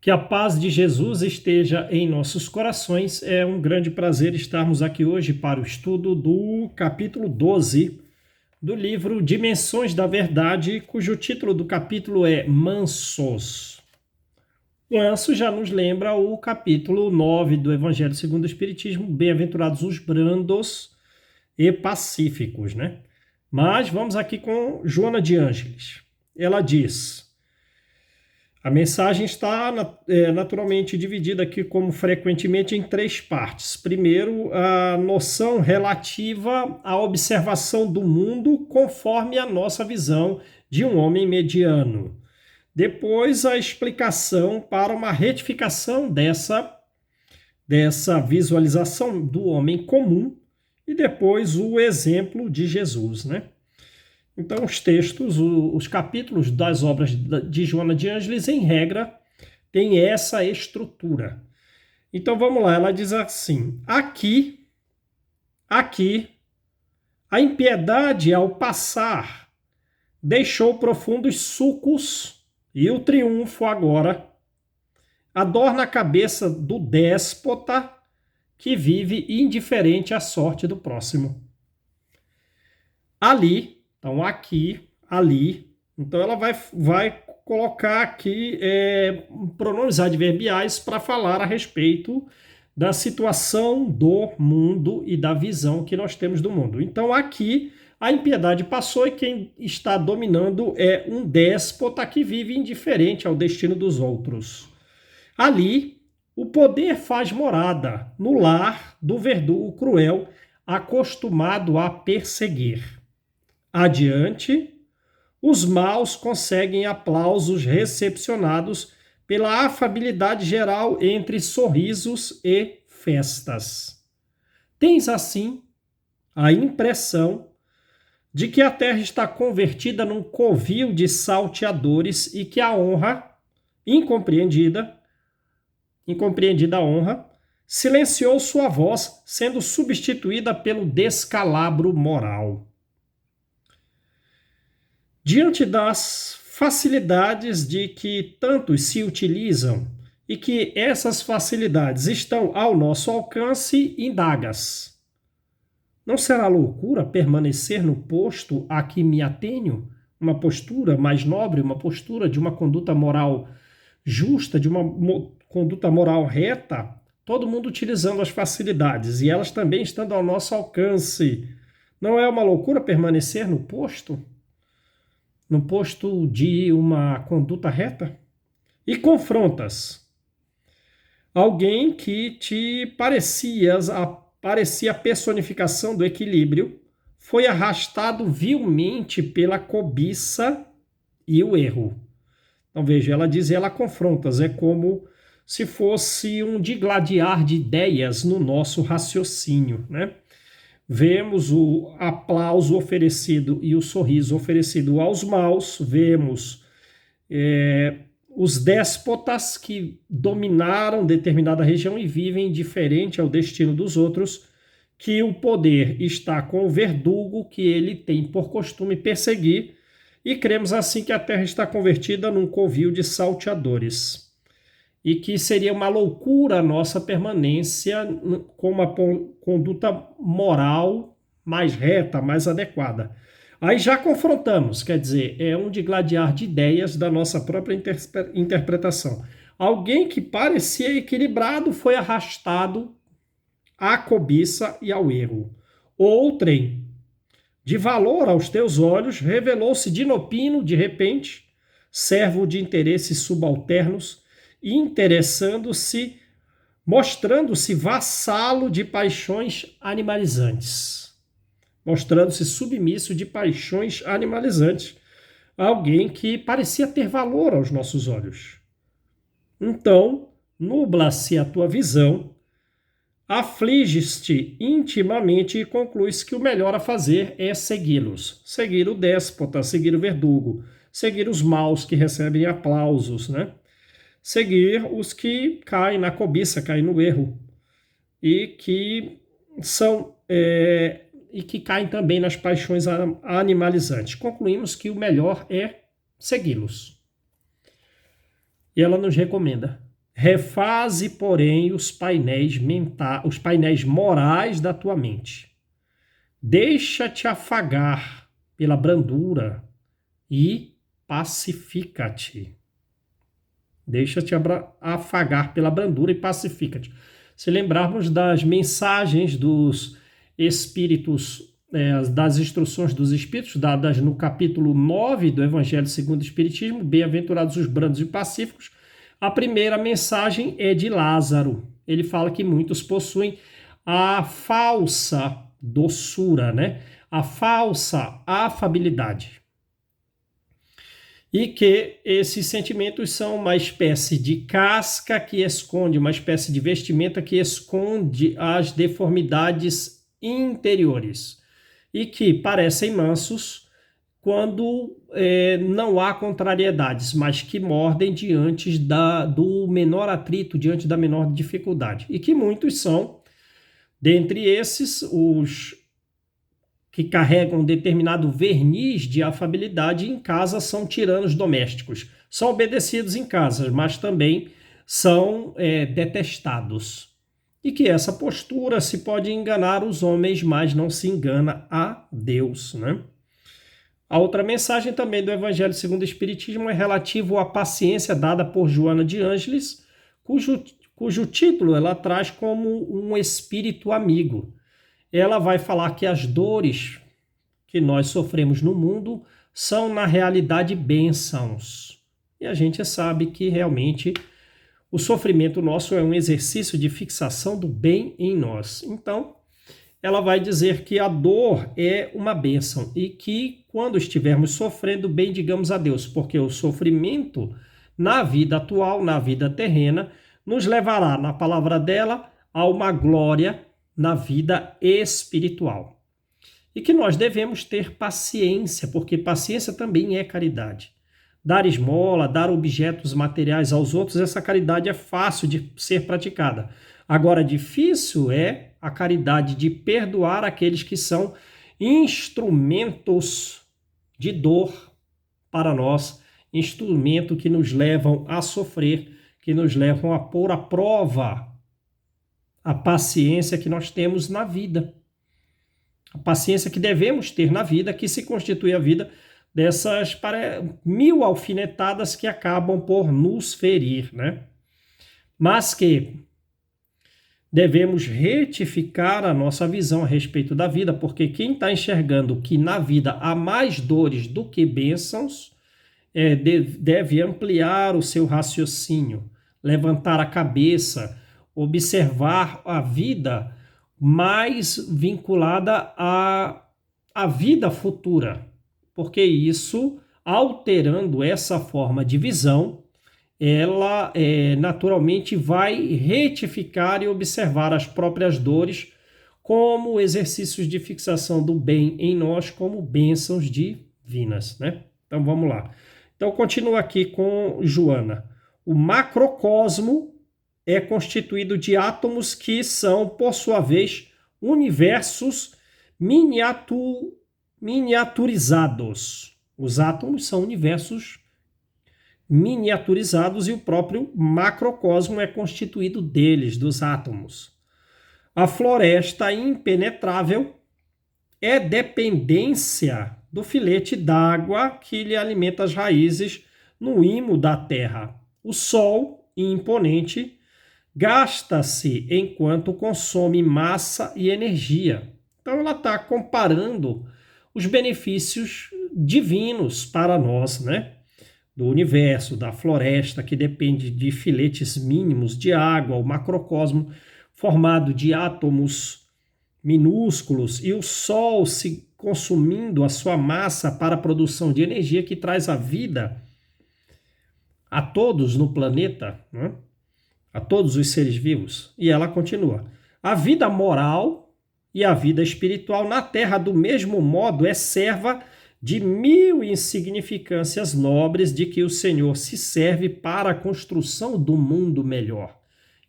Que a paz de Jesus esteja em nossos corações. É um grande prazer estarmos aqui hoje para o estudo do capítulo 12 do livro Dimensões da Verdade, cujo título do capítulo é Mansos. Manso já nos lembra o capítulo 9 do Evangelho segundo o Espiritismo, bem-aventurados os brandos e pacíficos, né? Mas vamos aqui com Joana de Ângeles. Ela diz: a mensagem está naturalmente dividida aqui, como frequentemente, em três partes. Primeiro, a noção relativa à observação do mundo conforme a nossa visão de um homem mediano. Depois, a explicação para uma retificação dessa visualização do homem comum. E depois, o exemplo de Jesus, né? Então, os textos, os capítulos das obras de Joana de Ângeles, em regra, têm essa estrutura. Então, vamos lá, ela diz assim: aqui, a impiedade ao passar deixou profundos sulcos e o triunfo agora adorna a cabeça do déspota que vive indiferente à sorte do próximo. Ali, então aqui, ali, então ela vai colocar aqui pronomes adverbiais para falar a respeito da situação do mundo e da visão que nós temos do mundo. Então aqui a impiedade passou e quem está dominando é um déspota que vive indiferente ao destino dos outros. Ali, o poder faz morada no lar do verdugo cruel acostumado a perseguir. Adiante, os maus conseguem aplausos recepcionados pela afabilidade geral entre sorrisos e festas. Tens, assim, a impressão de que a terra está convertida num covil de salteadores e que a honra, incompreendida honra, silenciou sua voz, sendo substituída pelo descalabro moral. Diante das facilidades de que tantos se utilizam e que essas facilidades estão ao nosso alcance, indagas: não será loucura permanecer no posto a que me atenho? Uma postura mais nobre, uma postura de uma conduta moral justa, de uma conduta moral reta, todo mundo utilizando as facilidades e elas também estando ao nosso alcance. Não é uma loucura permanecer no posto? No posto de uma conduta reta? E confrontas alguém que te parecia a personificação do equilíbrio, foi arrastado vilmente pela cobiça e o erro. Então veja, ela diz, ela confrontas, é como se fosse um digladiar de ideias no nosso raciocínio, né? Vemos o aplauso oferecido e o sorriso oferecido aos maus, vemos os déspotas que dominaram determinada região e vivem diferente ao destino dos outros, que o poder está com o verdugo que ele tem por costume perseguir, e cremos assim que a terra está convertida num covil de salteadores. E que seria uma loucura a nossa permanência com uma conduta moral mais reta, mais adequada. Aí já confrontamos, quer dizer, é um digladiar de ideias da nossa própria interpretação. Alguém que parecia equilibrado foi arrastado à cobiça e ao erro. Outrem, de valor aos teus olhos, revelou-se dinopino, de repente, servo de interesses subalternos, interessando-se, mostrando-se vassalo de paixões animalizantes, mostrando-se submisso de paixões animalizantes, alguém que parecia ter valor aos nossos olhos. Então, nubla-se a tua visão, afliges-te intimamente e concluis que o melhor a fazer é segui-los, seguir o déspota, seguir o verdugo, seguir os maus que recebem aplausos, né? Seguir os que caem na cobiça, caem no erro e que caem também nas paixões animalizantes. Concluímos que o melhor é segui-los. E ela nos recomenda: Refaze, porém, os painéis morais da tua mente. Deixa-te afagar pela brandura e pacifica-te. Deixa-te afagar pela brandura e pacifica-te. Se lembrarmos das mensagens dos espíritos, das instruções dos espíritos, dadas no capítulo 9 do Evangelho segundo o Espiritismo, bem-aventurados os brandos e pacíficos, a primeira mensagem é de Lázaro. Ele fala que muitos possuem a falsa doçura, né? A falsa afabilidade. E que esses sentimentos são uma espécie de casca que esconde, uma espécie de vestimenta que esconde as deformidades interiores e que parecem mansos quando não há contrariedades, mas que mordem diante do menor atrito, diante da menor dificuldade. E que muitos são, dentre esses, os que carregam um determinado verniz de afabilidade em casa são tiranos domésticos. São obedecidos em casa, mas também são detestados. E que essa postura se pode enganar os homens, mas não se engana a Deus, né? A outra mensagem também do Evangelho segundo o Espiritismo é relativo à paciência dada por Joana de Ângeles, cujo título ela traz como um espírito amigo. Ela vai falar que as dores que nós sofremos no mundo são, na realidade, bênçãos. E a gente sabe que realmente o sofrimento nosso é um exercício de fixação do bem em nós. Então, ela vai dizer que a dor é uma bênção e que quando estivermos sofrendo, bem digamos a Deus, porque o sofrimento na vida atual, na vida terrena, nos levará, na palavra dela, a uma glória na vida espiritual. E que nós devemos ter paciência, porque paciência também é caridade. Dar esmola, dar objetos materiais aos outros, essa caridade é fácil de ser praticada. Agora, difícil é a caridade de perdoar aqueles que são instrumentos de dor para nós, instrumento que nos levam a sofrer, que nos levam a pôr à prova a paciência que nós temos na vida. A paciência que devemos ter na vida, que se constitui a vida dessas 1000 alfinetadas que acabam por nos ferir, né? Mas que devemos retificar a nossa visão a respeito da vida, porque quem está enxergando que na vida há mais dores do que bênçãos, deve ampliar o seu raciocínio, levantar a cabeça, observar a vida mais vinculada à vida futura, porque isso, alterando essa forma de visão, ela naturalmente vai retificar e observar as próprias dores como exercícios de fixação do bem em nós, como bênçãos divinas, né? Então vamos lá. Então continua aqui com Joana. O macrocosmo é constituído de átomos que são, por sua vez, universos miniaturizados. Os átomos são universos miniaturizados e o próprio macrocosmo é constituído deles, dos átomos. A floresta impenetrável é dependência do filete d'água que lhe alimenta as raízes no imo da terra. O sol, imponente, gasta-se enquanto consome massa e energia. Então ela está comparando os benefícios divinos para nós, né? Do universo, da floresta, que depende de filetes mínimos de água, o macrocosmo formado de átomos minúsculos e o Sol se consumindo a sua massa para a produção de energia que traz a vida a todos no planeta, né? A todos os seres vivos. E ela continua. A vida moral e a vida espiritual na Terra, do mesmo modo, é serva de 1000 insignificâncias nobres de que o Senhor se serve para a construção do mundo melhor.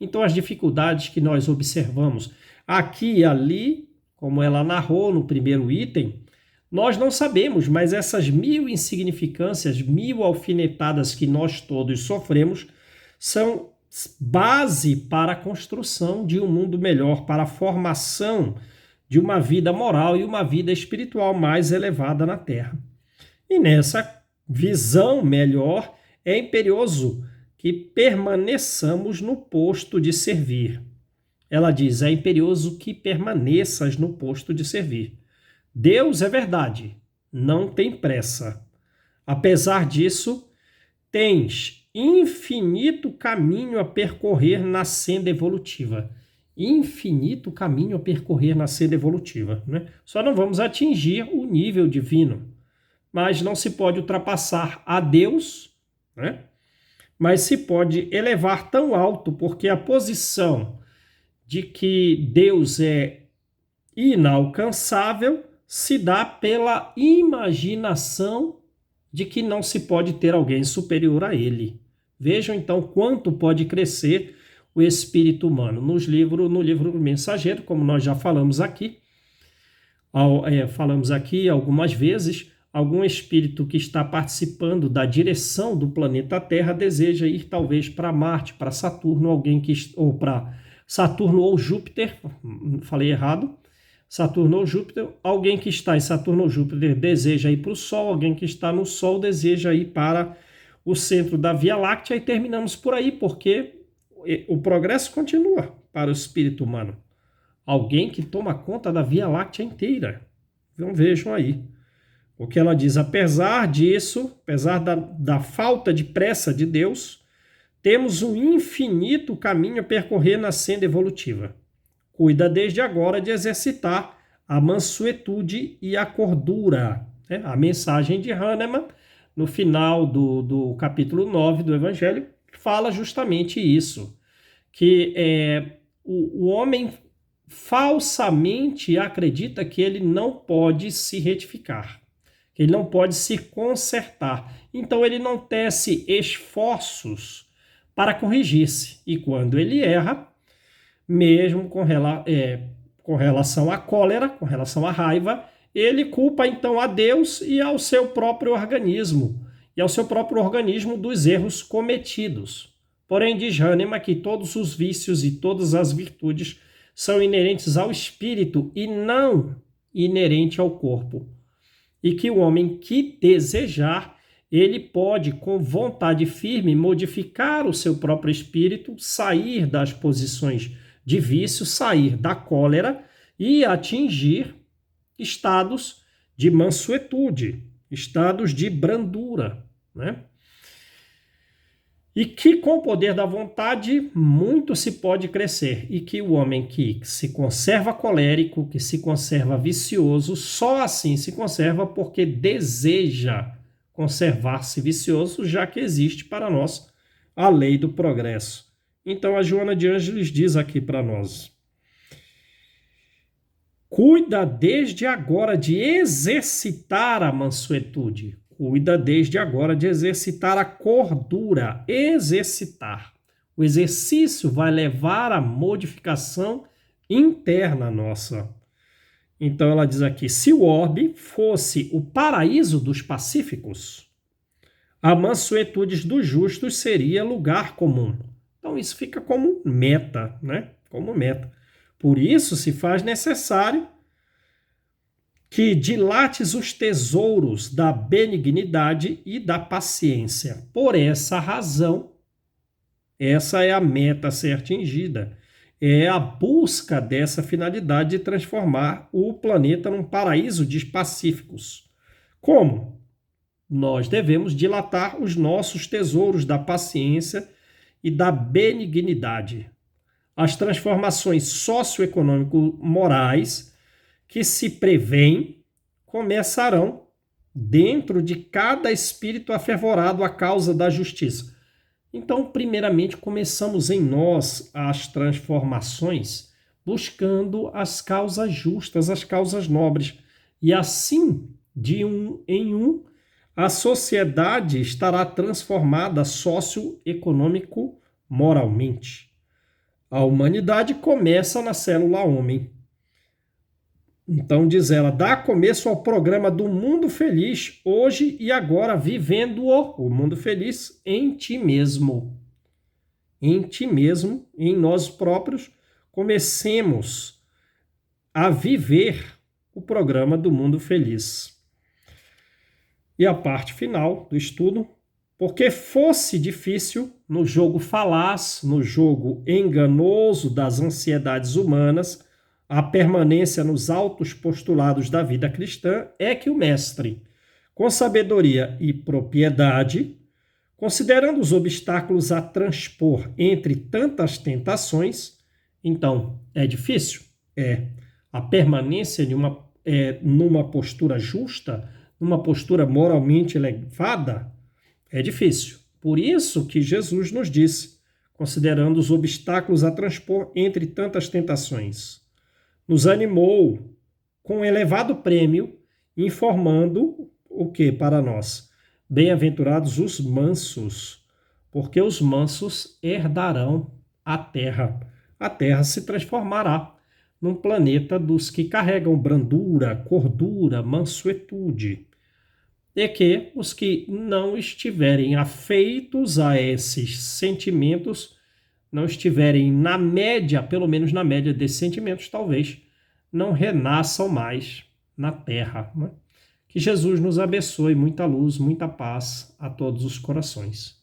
Então, as dificuldades que nós observamos aqui e ali, como ela narrou no primeiro item, nós não sabemos, mas essas 1000 insignificâncias, 1000 alfinetadas que nós todos sofremos, são base para a construção de um mundo melhor, para a formação de uma vida moral e uma vida espiritual mais elevada na Terra. E nessa visão melhor, é imperioso que permaneçamos no posto de servir. Ela diz, é imperioso que permaneças no posto de servir. Deus é verdade, não tem pressa. Apesar disso, tens infinito caminho a percorrer na senda evolutiva. Infinito caminho a percorrer na senda evolutiva, né? Só não vamos atingir o nível divino, mas não se pode ultrapassar a Deus, né? Mas se pode elevar tão alto, porque a posição de que Deus é inalcançável se dá pela imaginação de que não se pode ter alguém superior a ele. Vejam então quanto pode crescer o espírito humano. No livro Mensageiro, como nós já falamos aqui algumas vezes, algum espírito que está participando da direção do planeta Terra deseja ir talvez para Marte, para Saturno, ou para Saturno ou Júpiter, falei errado, Saturno ou Júpiter, alguém que está em Saturno ou Júpiter deseja ir para o Sol, alguém que está no Sol deseja ir para o centro da Via Láctea e terminamos por aí, porque o progresso continua para o espírito humano. Alguém que toma conta da Via Láctea inteira. Então vejam aí. O que ela diz, apesar disso, apesar da falta de pressa de Deus, temos um infinito caminho a percorrer na senda evolutiva. Cuida desde agora de exercitar a mansuetude e a cordura. Né? A mensagem de Hahnemann, no final do capítulo 9 do Evangelho, fala justamente isso, que o homem falsamente acredita que ele não pode se retificar, que ele não pode se consertar. Então ele não tece esforços para corrigir-se. E quando ele erra, mesmo com relação à cólera, com relação à raiva, ele culpa então a Deus e ao seu próprio organismo, dos erros cometidos. Porém, diz Hahnemann que todos os vícios e todas as virtudes são inerentes ao espírito e não inerente ao corpo. E que o homem que desejar, ele pode, com vontade firme, modificar o seu próprio espírito, sair das posições de vício, sair da cólera e atingir estados de mansuetude, estados de brandura, né? E que com o poder da vontade muito se pode crescer, e que o homem que se conserva colérico, que se conserva vicioso, só assim se conserva porque deseja conservar-se vicioso, já que existe para nós a lei do progresso. Então a Joana de Ângeles diz aqui para nós: cuida desde agora de exercitar a mansuetude. Cuida desde agora de exercitar a cordura. Exercitar. O exercício vai levar à modificação interna nossa. Então ela diz aqui, se o orbe fosse o paraíso dos pacíficos, a mansuetude dos justos seria lugar comum. Então isso fica como meta, né? Como meta. Por isso se faz necessário que dilates os tesouros da benignidade e da paciência. Por essa razão, essa é a meta a ser atingida. É a busca dessa finalidade de transformar o planeta num paraíso de pacíficos. Como? Nós devemos dilatar os nossos tesouros da paciência e da benignidade. As transformações socioeconômico-morais que se prevêem começarão dentro de cada espírito afervorado à causa da justiça. Então, primeiramente, começamos em nós as transformações buscando as causas justas, as causas nobres. E assim, de um em um, a sociedade estará transformada socioeconômico-moralmente. A humanidade começa na célula homem. Então, diz ela, dá começo ao programa do mundo feliz, hoje e agora, vivendo o mundo feliz em ti mesmo. em ti mesmo, em nós próprios, comecemos a viver o programa do Mundo Feliz. E a parte final do estudo, porque fosse difícil no jogo falaz, no jogo enganoso das ansiedades humanas, a permanência nos altos postulados da vida cristã, é que o mestre, com sabedoria e propriedade, considerando os obstáculos a transpor entre tantas tentações, então é difícil? É. A permanência numa postura justa, numa postura moralmente elevada, é difícil. Por isso que Jesus nos disse, considerando os obstáculos a transpor entre tantas tentações, nos animou com elevado prêmio, informando o que para nós? Bem-aventurados os mansos, porque os mansos herdarão a terra. A terra se transformará num planeta dos que carregam brandura, cordura, mansuetude. E que os que não estiverem afeitos a esses sentimentos, não estiverem na média, pelo menos na média desses sentimentos, talvez não renasçam mais na terra, né? Que Jesus nos abençoe, muita luz, muita paz a todos os corações.